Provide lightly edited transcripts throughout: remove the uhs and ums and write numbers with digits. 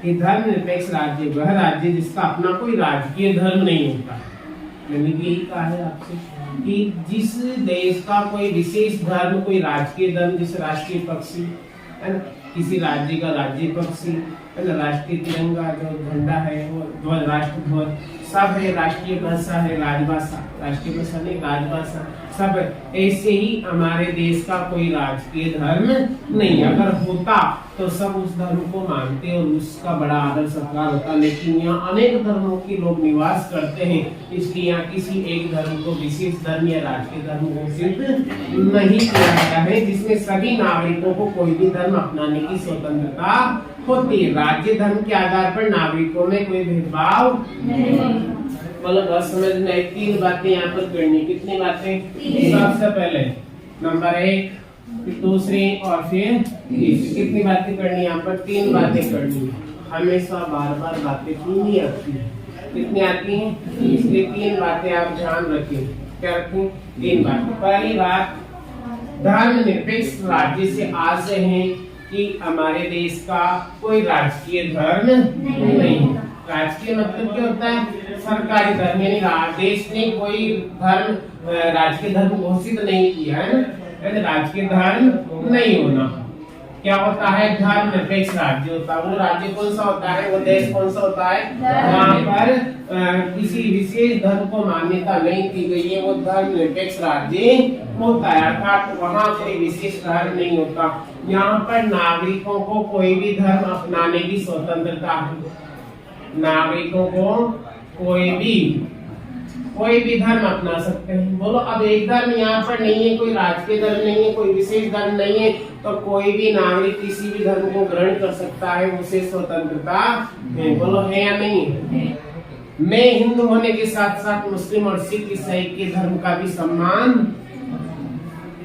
कि धर्मनिरपेक्ष राज्य वह राज्य जिसका अपना कोई राजकीय धर्म नहीं होता। मैंने यही कहा है आपसे कि जिस देश का कोई विशेष धर्म, कोई राजकीय धर्म, जैसे राष्ट्रीय पक्षी है ना, किसी राज्य का राज्य पक्षी है ना, राष्ट्रीय तिरंगा जो झंडा है वो ध्वज, राष्ट्र ध्वज सब है, राष्ट्रीय भाषा है राजभाषा, राष्ट्रीय भाषा नहीं राजभाषा सब है। ऐसे ही हमारे देश का कोई राजकीय धर्म नहीं, अगर होता तो सब उस धर्म को मानते और उसका बड़ा आदर सत्कार होता, लेकिन यहाँ अनेक धर्मों के लोग निवास करते हैं, इसलिए यहाँ किसी एक धर्म को विशेष धर्म या राजकीय धर्म घोषित नहीं किया गया है, जिसमें सभी नागरिकों को कोई भी धर्म अपनाने की स्वतंत्रता होती है। राज्य धर्म के आधार पर नागरिकों में कोई भेदभाव नहीं। मतलब बस समझ में 3 बातें यहाँ पर करनी। कितनी बातें? सबसे पहले नंबर 1, दूसरी और फिर तीसरी। कितनी बातें करनी यहाँ पर? 3 बातें करनी। हमेशा बार बार बातें नहीं आती है। कितनी आती हैं? इसलिए 3 बातें आप ध्यान रखें। क्या रखें? 3 बातें। पहली बात, धर्मनिरपेक्ष राज्य से आशय है कि हमारे देश का कोई राजकीय धर्म नहीं। राजकीय मतलब क्या होता है? सरकारी धर्म, यानी देश ने कोई धर्म राजकीय धर्म घोषित नहीं किया है ना, राजकीय धर्म नहीं होना। क्या होता है? धर्म निरपेक्ष राज्य होता है। वो राज्य कौन सा होता है? वो देश कौन सा होता है? वहाँ पर किसी विशेष धर्म को मान्यता नहीं दी गई है, वो धर्म निरपेक्ष राज्य होता है, अर्थात वहाँ कोई विशेष धर्म नहीं होता। यहाँ पर नागरिकों को कोई भी धर्म अपनाने की स्वतंत्रता है। नागरिकों को कोई भी धर्म अपना सकते हैं। बोलो, अब एक धर्म यहाँ पर नहीं है, कोई राजकीय धर्म नहीं है, कोई विशेष धर्म नहीं है, तो कोई भी नागरिक किसी भी धर्म को ग्रहण कर सकता है, उसे स्वतंत्रता है। बोलो, है या नहीं है? मैं हिंदू होने के साथ साथ मुस्लिम और सिख ईसाई के धर्म का भी सम्मान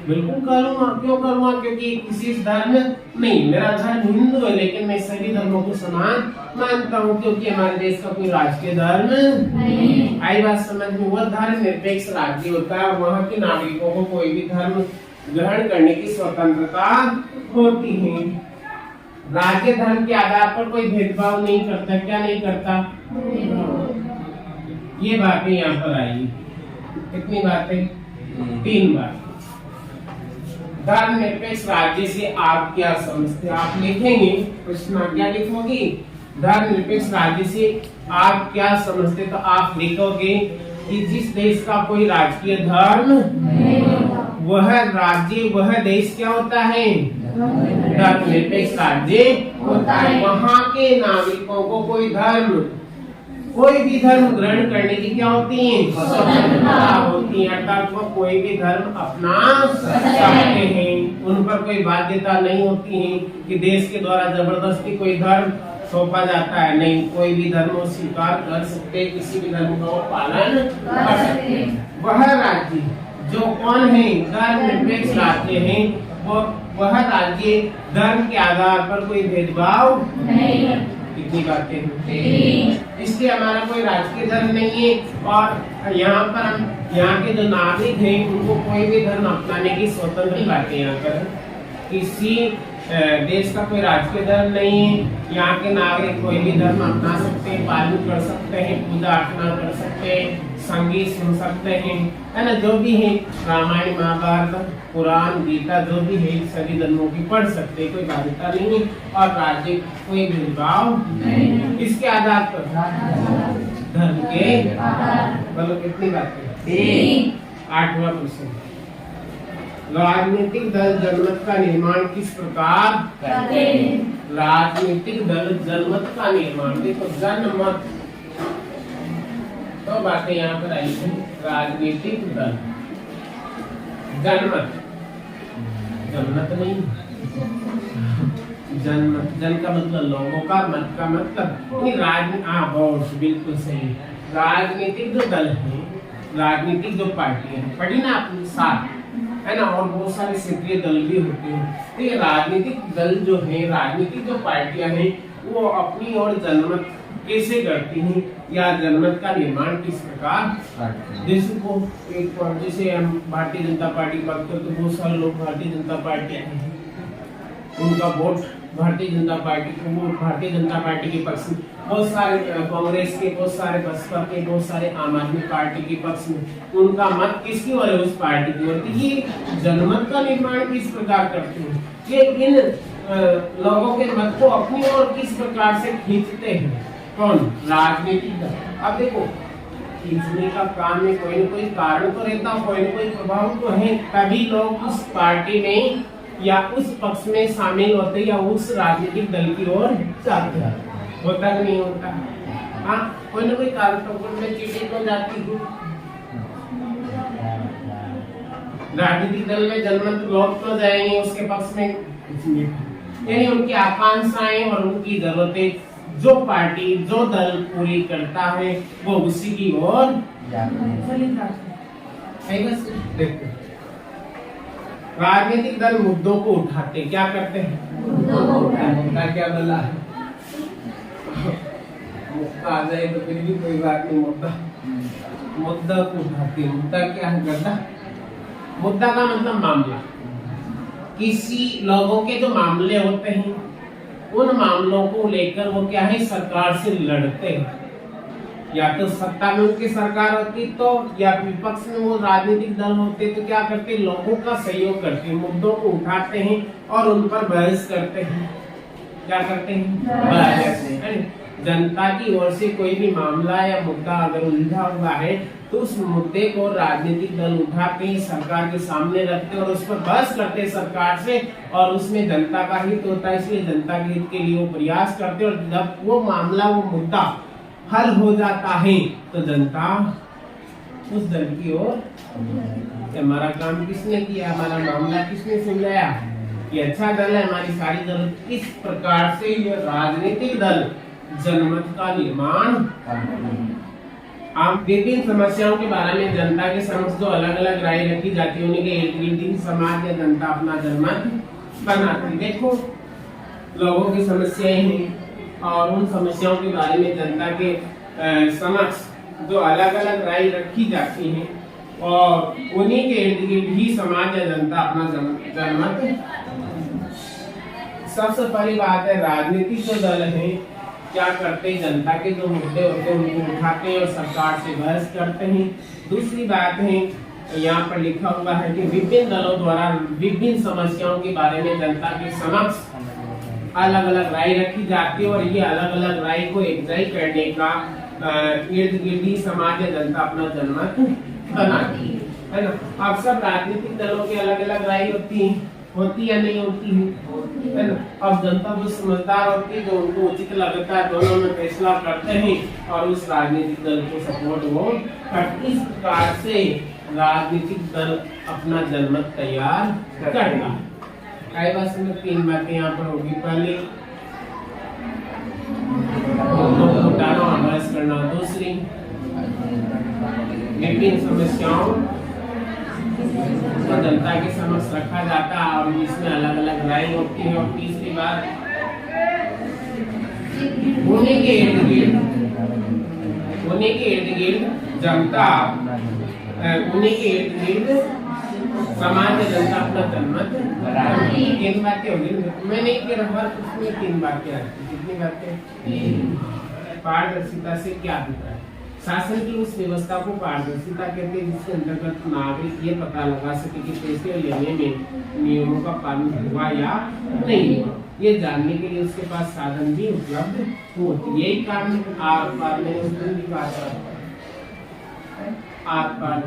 बिल्कुल करूँगा। क्यों करूँगा? क्योंकि किसी धर्म नहीं, मेरा धर्म हिंदू है, लेकिन मैं सभी धर्मों को समान मानता हूँ, क्योंकि हमारे देश का कोई राजकीय धर्म नहीं। आई बात समझ में? वह धर्म निरपेक्ष राज्य होता है, वहाँ के नागरिकों को कोई भी धर्म ग्रहण करने की स्वतंत्रता होती है। राज्य धर्म के आधार पर कोई भेदभाव नहीं करता। क्या नहीं करता? ये बातें यहाँ पर आई। कितनी बातें? 3 बातें। धर्मनिरपेक्ष राज्य से आप क्या समझते? आप लिखेंगे प्रश्न, क्या लिखोगे? धर्मनिरपेक्ष राज्य से आप क्या समझते? तो आप लिखोगे कि जिस देश का कोई राजकीय धर्म वह राज्य, वह देश क्या होता है? धर्मनिरपेक्ष राज्य होता है। वहाँ के नागरिकों को कोई भी धर्म ग्रहण करने की क्या होती है? स्वतंत्रता होती है, अर्थात वो कोई भी धर्म अपना सकते हैं। उन पर कोई बाध्यता नहीं होती है कि देश के द्वारा जबरदस्ती कोई धर्म सौंपा जाता है। नहीं, कोई भी धर्म स्वीकार कर सकते, किसी भी धर्म का पालन कर सकते। वह राज्य जो कौन है? धर्मनिरपेक्ष राज्य है। वह राज्य धर्म के आधार पर कोई भेदभाव नहीं। कितनी बातें हैं? इसलिए हमारा कोई राजकीय धर्म नहीं है, और यहाँ पर हम यहाँ के जो नागरिक हैं उनको कोई भी धर्म अपनाने की स्वतंत्र बातें यहाँ पर। किसी देश का कोई राजकीय धर्म नहीं है, यहाँ के नागरिक कोई भी धर्म अपना सकते हैं, पालन कर सकते हैं, पूजा अर्चना कर सकते हैं, संगीत सुन सकते हैं, है ना, जो भी है रामायण महाभारत पुराण गीता जो भी है सभी धर्मों की पढ़ सकते हैं, कोई बाध्यता नहीं है, और राज्य कोई भेदभाव नहीं। इसके आधार पर धर्म के मतलब कितनी बातें? 8वां प्रश्न, राजनीतिक दल जनमत का निर्माण किस प्रकार करते हैं? राजनीतिक दल जनमत का निर्माण, देखो जनमत, तो बातें यहाँ पर आई है। राजनीतिक दल जनमत, जनमत नहीं, जनमत, जन का मतलब लोगों का, मत का मतलब बहुत बिल्कुल सही। राजनीतिक जो दल है, राजनीतिक जो पार्टियां हैं, पढ़ी ना आपने साथ, है ना, और बहुत सारे क्षेत्रीय दल भी होते हैं। तो ये राजनीतिक दल जो है, राजनीतिक जो पार्टियां हैं, वो अपनी और जनमत कैसे करती हैं, या जनमत का निर्माण किस प्रकार? जैसे हम भारतीय जनता पार्टी की बात करते, बहुत सारे लोग भारतीय जनता पार्टी उनका वोट भारतीय जनता पार्टी को, वो भारतीय जनता पार्टी के पक्ष में, बहुत सारे कांग्रेस के, बहुत सारे बसपा के, बहुत सारे आम आदमी पार्टी के पक्ष में, उनका मत किसकी ओर है? उस पार्टी की ओर। ये जनमत का निर्माण किस प्रकार करते हैं? ये इन लोगों के मत को अपनी ओर किस प्रकार से खींचते हैं? कौन? राजनीतिक दल। अब देखो, खींचने का काम में कोई न कोई कारण तो रहता, कोई न कोई प्रभाव तो है, तभी लोग उस पार्टी में या उस पक्ष में शामिल होते या उस राजनीतिक दल की ओर जाते हैं। होता कि नहीं होता? हाँ, कोई न कोई कारण तो में चीटिंग हो जाती है। राजनीतिक दल में जनमत लोग तो जाएंगे उसके पक्ष में, यानी उनकी आकांक्षाएं और उनकी जरूरतें जो पार्टी, जो दल पूरी करता है, वो उसी की ओर चली जाती है। देखते, राजनीतिक दल मुद्दों को उठाते, क्या करते हैं? मुद्दों को उठाते। क्या बोला है? मुद्दा आ जाए तो फिर भी कोई बात नहीं, मुद्दा को उठाते। मुद्दा क्या है? गद्दा। मुद्दा का मतलब मामला। किसी लोगों के जो मामले होते हैं, उन मामलों को लेकर वो क्या है? सरकार से लड़ते हैं। या तो सत्ता में उनकी सरकार होती तो, या विपक्ष में वो राजनीतिक दल होते तो क्या करते? लोगों का सहयोग करते हैं, मुद्दों को उठाते हैं और उन पर बहस करते हैं। क्या करते हैं? बहस करते हैं। जनता की ओर से कोई भी मामला या मुद्दा अगर उलझा हुआ है तो उस मुद्दे को राजनीतिक दल उठाते हैं, सरकार के सामने रखते हैं और उस पर बहस करते हैं सरकार से, और उसमें जनता का हित होता है, इसलिए जनता के हित के लिए वो प्रयास करते हैं। और जब वो मामला, वो मुद्दा हल हो जाता है तो जनता उस दल की ओर, हमारा काम किसने किया, हमारा मामला किसने सुलझाया, ये अच्छा दल है, हमारी सारी जरूरत। इस प्रकार से ये राजनीतिक दल जनमत का निर्माण। आप विभिन्न समस्याओं के बारे में जनता के समक्ष जो अलग अलग राय रखी जाती है, उन्हीं के इर्द गिर्द समाज या जनता अपना जनमत बनाती। देखो, लोगों की समस्याएं हैं और उन समस्याओं के बारे में जनता के समक्ष जो अलग अलग राय रखी जाती है, और उन्हीं के इर्द गिर्द ही समाज या जनता अपना जनमत। सबसे पहली बात है, राजनीतिक जो दल है क्या करते हैं? जनता के जो मुद्दे होते हैं उनको उठाते हैं और सरकार से बहस करते हैं। दूसरी बात है, यहाँ पर लिखा हुआ है कि विभिन्न दलों द्वारा विभिन्न समस्याओं के बारे में जनता के समक्ष अलग अलग राय रखी जाती है, और ये अलग अलग राय को एकजाई करने का इर्द गिर्द ही समाज या जनता अपना जनमत बनाती है ना। अब सब राजनीतिक दलों की अलग अलग राय होती या नहीं होती है ना। अब जनता जो समझदार होती है, जो उनको उचित लगता है, दोनों में फैसला करते हैं और उस राजनीतिक दल को सपोर्ट वो करते। इस प्रकार से राजनीतिक दल अपना जनमत तैयार करता है। कई बार में 3 बातें यहाँ पर होगी। पहली, उठाना और बहस करना। दूसरी, विभिन्न समस्याओं को जनता के समक्ष रखा जाता है और इसमें अलग अलग राय होती है। और तीसरी बात, उन्हीं के इर्द गिर्द जनता, उन्हीं के इर्द गिर्द समाज या जनता अपना जनमत। 3 बातें होगी। मैं नहीं कह रहा, उसमें 3 बातें आती। कितनी बातें? पारदर्शिता से क्या अभिप्राय? शासन की उस व्यवस्था को पारदर्शिता कहते हैं जिसके अंतर्गत नागरिक ये पता लगा सके कि पैसे लेने में नियमों का पालन हुआ या नहीं हुआ। ये जानने के लिए उसके पास साधन भी उपलब्ध होती। यही कारण आर पार में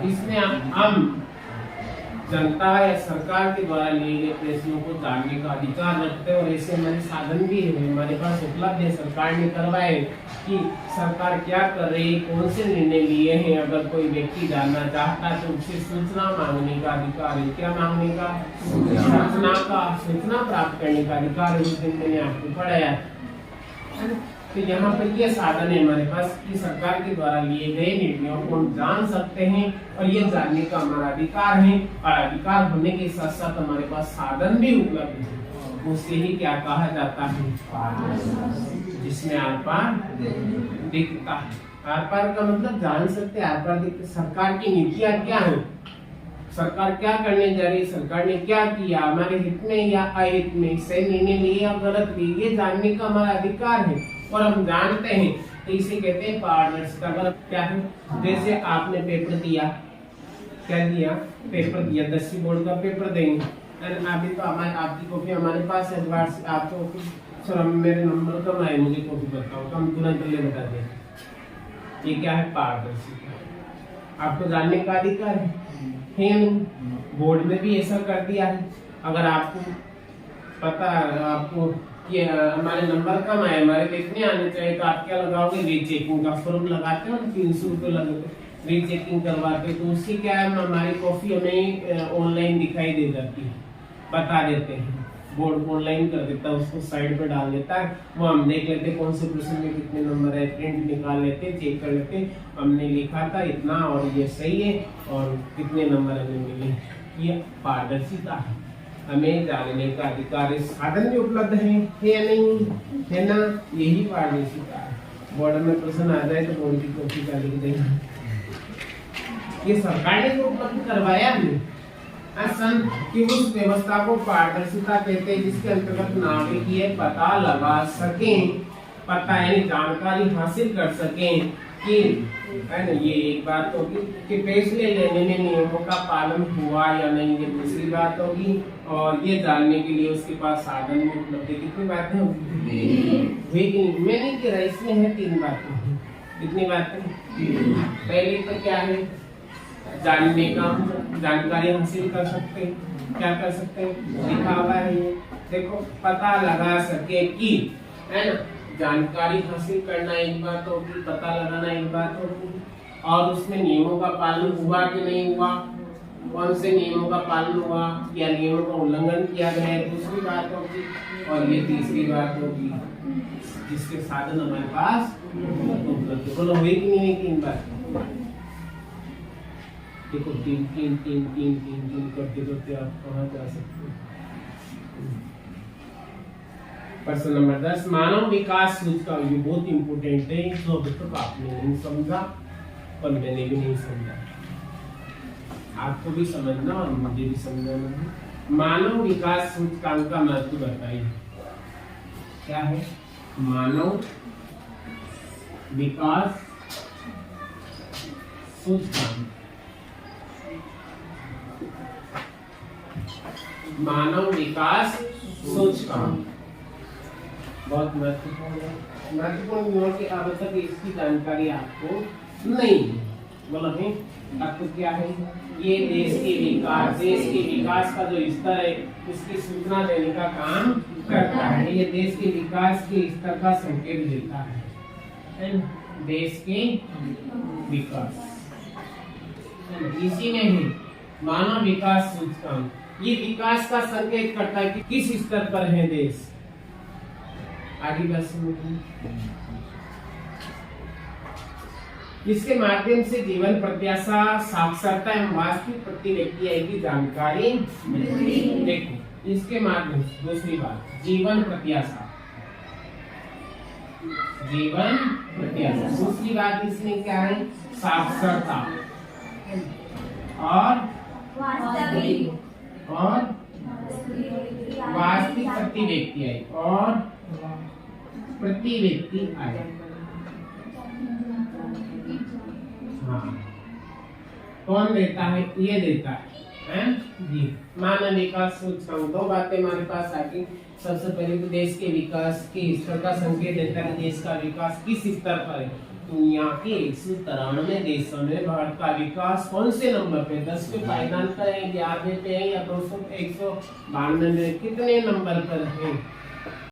इसमें हम जनता या सरकार के द्वारा लिए गए फैसलों को जानने का अधिकार रखते हैं, और ऐसे हमारे साधन भी है, हमारे पास उपलब्ध है। सरकार ने करवाए कि सरकार क्या कर रही है, कौन से निर्णय लिए हैं। अगर कोई व्यक्ति जानना चाहता है तो उससे सूचना मांगने का अधिकार है। क्या मांगने का? सूचना प्राप्त करने का अधिकार है। उस दिन मैंने आपको पढ़ाया। तो यहाँ पर ये साधन है हमारे पास कि सरकार के द्वारा लिए गए निर्णयों को हम जान सकते हैं, और ये जानने का हमारा अधिकार है। और अधिकार होने के साथ साथ हमारे पास साधन भी उपलब्ध है। उसे ही क्या कहा जाता है? जिसमें आर पार दिखता है। आर पार का मतलब जान सकते, आर पार दिखते। सरकार की नीतियाँ क्या है? सरकार क्या करने जा रही है, सरकार ने क्या किया, हमारे हित में या अहित में, सही निर्णय लिए या गलत लिए, ये जानने का हमारा अधिकार है और हम जानते हैं। तो इसे कहते हैं पारदर्शिता। अगर क्या है, जैसे आपने पेपर दिया, क्या दिया, पेपर दिया, 10वीं बोर्ड का पेपर देंगे, अभी तो हमारे आपकी कॉपी हमारे पास है, आपको सर मेरे नंबर कम आए, मुझे कॉपी बताओ, तो हम तुरंत ले बता दें। ये क्या है, पारदर्शिता। आपको जानने का अधिकार है नहीं? बोर्ड में भी ऐसा कर दिया है। अगर आपको पता आपको कि हमारे नंबर कम आए, हमारे कितने आने चाहिए, तो आप क्या लगाओगे, रीचेकिंग का फॉर्म लगाते हो, 300 रुपये लगते, रीचेकिंग करवाते, तो उससे क्या है, हमारी कॉपी हमें ऑनलाइन दिखाई दे जाती है, बता देते हैं, बोर्ड को ऑनलाइन कर देता है, उसको साइड पे डाल देता है, वो हम देख लेते कौन से प्रश्न में कितने नंबर है, प्रिंट निकाल लेते, चेक कर लेते, हमने लिखा था इतना और ये सही है और कितने नंबर हमें मिले। ये पारदर्शिता है, हमें जानने का अधिकार, साधन भी उपलब्ध है या नहीं, है ना? यही पारदर्शिता है। बोर्ड में प्रश्न आ जाए तो बोर्ड की कॉपी का लिख देंगे, ये सरकार ने उपलब्ध करवाया हमें कि उस व्यवस्था को पारदर्शिता कहते हैं जिसके अंतर्गत नागरिक ये पता लगा सकें, पता यानी जानकारी हासिल कर सकें कि है ना, ये एक बात होगी कि फैसले लेने में नियमों का पालन हुआ या नहीं, ये दूसरी बात होगी, और ये जानने के लिए उसके पास साधन भी उपलब्ध है। कितनी बातें होगी, मैं नहीं कह रहा, इसमें है 3 बातें। कितनी बातें? पहली तो क्या है, जानने का, जानकारी हासिल कर सकते हैं, क्या कर सकते हैं, लिखा हुआ है ये देखो, पता लगा सके कि, है ना, जानकारी हासिल करना एक बात होगी, पता लगाना एक बात होगी, और उसमें नियमों का पालन हुआ कि नहीं हुआ, कौन से नियमों का पालन हुआ या नियमों का उल्लंघन किया गया है, दूसरी बात होगी, और ये तीसरी बात होगी जिसके साधन हमारे पास उपलब्ध। बोलो हुई कि नहीं हुई 3 बात? देखो 3 करते करते आप कहाँ जा सकते हो। प्रश्न नंबर 10, मानव विकास सूचकांक, ये बहुत इंपोर्टेंट है, जो अभी तक आपने नहीं समझा और मैंने भी नहीं समझा, आपको भी समझना और मुझे भी समझना है। मानव विकास सूचकांक का महत्व बताइए, क्या है मानव विकास सूचकांक? मानव विकास सूचकांक बहुत महत्वपूर्ण कि अब तक इसकी जानकारी आपको नहीं है। बोलो है, आपको क्या है, ये देश के विकास का जो स्तर है उसकी सूचना देने का काम करता है। ये देश के विकास के स्तर का संकेत देता है, देश के विकास, इसी में है मानव विकास सूचकांक। ये विकास का संकेत करता है कि किस स्तर पर है देश। आगे बात समझिए, इसके माध्यम से जीवन प्रत्याशा, साक्षरता एवं वास्तविक प्रति व्यक्ति आय की जानकारी देखो, इसके माध्यम से दूसरी बात जीवन प्रत्याशा, दूसरी बात इसमें क्या है, साक्षरता और वास्तविक प्रति व्यक्ति आय और प्रति व्यक्ति आय। हाँ, कौन देता है, ये देता है जी। मानव विकास सूचकांक 2 बातें हमारे पास आती। सबसे पहले तो देश के विकास के स्तर का संकेत देता है, देश का विकास किस स्तर पर है। दुनिया के 193 देशों में भारत का विकास कौन से नंबर पे, 10 पे फाइनल पे है, 11वें पे है या 192 में, कितने नंबर पर है।